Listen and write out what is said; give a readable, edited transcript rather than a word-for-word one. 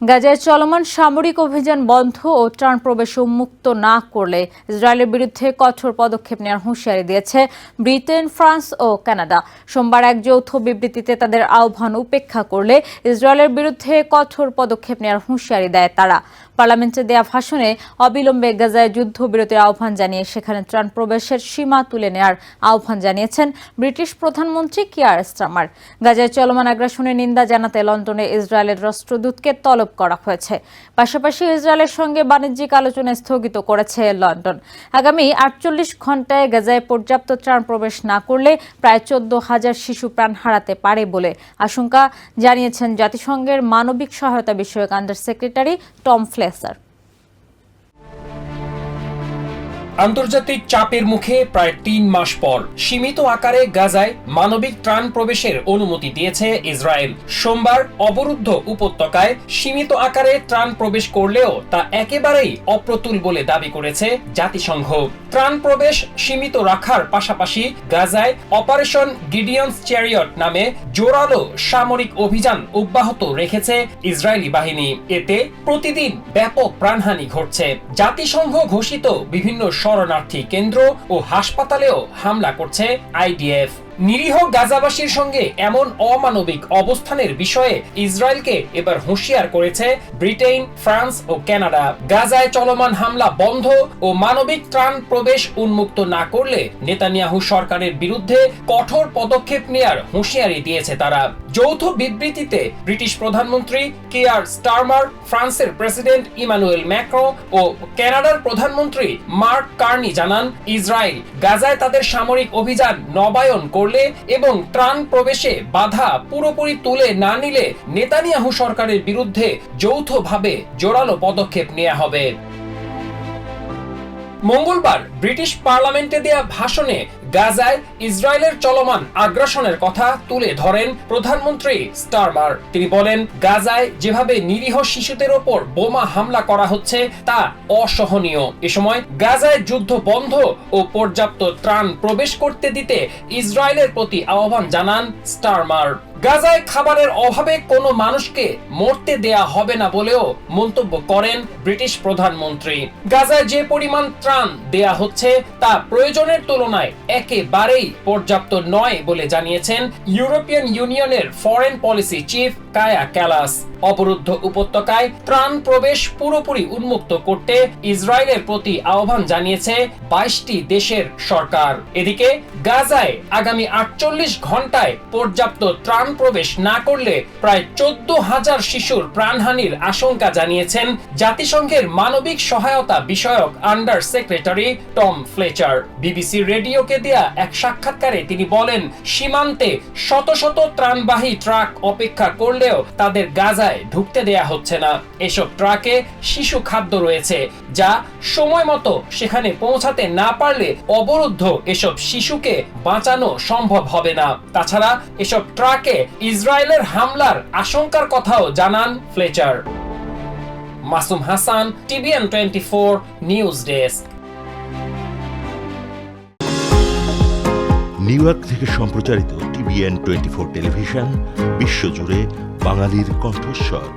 গাজায় চলমান সামরিক অভিযান বন্ধ ও ত্রাণ প্রবেশ উন্মুক্ত না করলে ইসরায়েলের বিরুদ্ধে কঠোর পদক্ষেপ নেওয়ার হুঁশিয়ারি দিয়েছে ব্রিটেন, ফ্রান্স ও কানাডা। সোমবার এক যৌথ বিবৃতিতে তাদের আহ্বান উপেক্ষা করলে ইসরায়েলের বিরুদ্ধে কঠোর পদক্ষেপ নেওয়ার হুঁশিয়ারি দেয় তারা। পার্লামেন্টে দেয়া ভাষণে অবিলম্বে গাজায় যুদ্ধবিরতির আহ্বান জানিয়ে সেখানে ত্রাণ প্রবেশের সীমা তুলে নেওয়ার আহ্বান জানিয়েছেন ব্রিটিশ প্রধানমন্ত্রী কিয়ার স্টারমার। গাজায় চলমান আগ্রাসনের নিন্দা জানাতে লন্ডনে ইসরায়েলের রাষ্ট্রদূতকে তলব করা হয়েছে। পাশাপাশি ইসরায়েলের সঙ্গে বাণিজ্যিক আলোচনা স্থগিত করেছে লন্ডন। আগামী 48 ঘণ্টায় গাজায় পর্যাপ্ত ত্রাণ প্রবেশ না করলে প্রায় 14,000 শিশু প্রাণ হারাতে পারে বলে আশঙ্কা জানিয়েছেন জাতিসংঘের মানবিক সহায়তা বিষয়ক আন্ডার সেক্রেটারি টম ফ্লেসার। আন্তর্জাতিক চাপের মুখে প্রায় 3 মাস পর সীমিত আকারে গাজায় মানবিক ত্রাণ প্রবেশের অনুমতি দিয়েছে ইসরায়েল। সোমবার অবরুদ্ধ উপত্যকায় সীমিত আকারে ত্রাণ প্রবেশ করলেও তা একেবারেই অপ্রতুল বলে দাবি করেছে জাতিসংঘ। ত্রাণ প্রবেশ সীমিত রাখার পাশাপাশি গাজায় অপারেশন গিডিয়ন্স চ্যারিয়ট নামে জোরালো সামরিক অভিযান অব্যাহত রেখেছে ইসরায়েলি বাহিনী। এতে প্রতিদিন ব্যাপক প্রাণহানি ঘটছে। জাতিসংঘ ঘোষিত বিভিন্ন শরণার্থী কেন্দ্র ও হাসপাতালেও হামলা করছে আইডিএফ। নিরীহ গাজাবাসীর সঙ্গে এমন অমানবিক অবস্থানের বিষয়ে ইসরায়েলকে এবার হুঁশিয়ার করেছে ব্রিটেন, ফ্রান্স ও কানাডা। গাজায় চলমান হামলা বন্ধ ও মানবিক ত্রাণ প্রবেশ উন্মুক্ত না করলে নেতানিয়াহু সরকারের বিরুদ্ধে কঠোর পদক্ষেপ নেয়ার হুঁশিয়ারি দিয়েছে তারা। যৌথ বিবৃতিতে ব্রিটিশ প্রধানমন্ত্রী কিয়ার স্টারমার, ফ্রান্সের প্রেসিডেন্ট ইমানুয়েল ম্যাক্রো ও কানাডার প্রধানমন্ত্রী মার্ক কার্নি জানান, ইসরায়েল গাজায় তাদের সামরিক অভিযান নবায়ন এবং ত্রাণ প্রবেশে বাধা পুরোপুরি তুলে না নিলে নেতানিয়াহু সরকারের বিরুদ্ধে যৌথভাবে জোরালো পদক্ষেপ নেওয়া হবে। মঙ্গলবার ব্রিটিশ পার্লামেন্টে দেয়া ভাষণে গাজায় ইসরায়েলের চলমান আগ্রাসনের কথা তুলে ধরেন প্রধানমন্ত্রী স্টারমার। তিনি বলেন, গাজায় যেভাবে নিরীহ শিশুদের ওপর বোমা হামলা করা হচ্ছে তা অসহনীয়। এ সময় গাজায় যুদ্ধ বন্ধ ও পর্যাপ্ত ত্রাণ প্রবেশ করতে দিতে ইসরায়েলের প্রতি আহ্বান জানান স্টারমার। গাজায় খাবারের অভাবে কোনো মানুষকে মরতে দেয়া হবে না বলেও মন্তব্য করেন ব্রিটিশ প্রধানমন্ত্রী। গাজায় যে পরিমাণ ত্রাণ দেয়া হচ্ছে তা প্রয়োজনের তুলনায় একেবারেই পর্যাপ্ত নয় বলে জানিয়েছেন ইউরোপিয়ান ইউনিয়নের ফরেন পলিসি চিফ কায়া ক্যালাস। অবরুদ্ধ উপত্যকায় ত্রাণ প্রবেশ পুরোপুরি উন্মুক্ত করতে ইসরায়েলের প্রতি আহ্বান জানিয়েছে 22টি দেশের সরকার। এদিকে গাজায় আগামী 48 ঘণ্টায় পর্যাপ্ত ত্রাণ প্রবেশ না করলে প্রায় 14,000 শিশুর প্রাণহানির আশঙ্কা জানিয়েছেন জাতিসংঘের মানবিক সহায়তা বিষয়ক under secretary Tom Fletcher. BBC রেডিওকে দেয়া এক সাক্ষাৎকারে তিনি বলেন, সীমান্তে শত শত ত্রাণবাহী ট্রাক অপেক্ষা করলেও তাদের গাজায় ঢুকতে দেয়া হচ্ছে না। এসব ট্রাকে শিশু খাদ্য রয়েছে, যা সময় মতো সেখানে পৌঁছাতে না পারলে অবরুদ্ধ এসব শিশুকে বাঁচানো সম্ভব হবে না। তাছাড়া এসব ট্রাকে ইসরায়েলের হামলার আশঙ্কার কথাও জানান Fletcher. Masum Hasan, TVN 24 news desk. New York থেকে সম্প্রচারিত টিভিএন 24 টেলিভিশন বিশ্বজুড়ে বাঙালির কণ্ঠস্বর।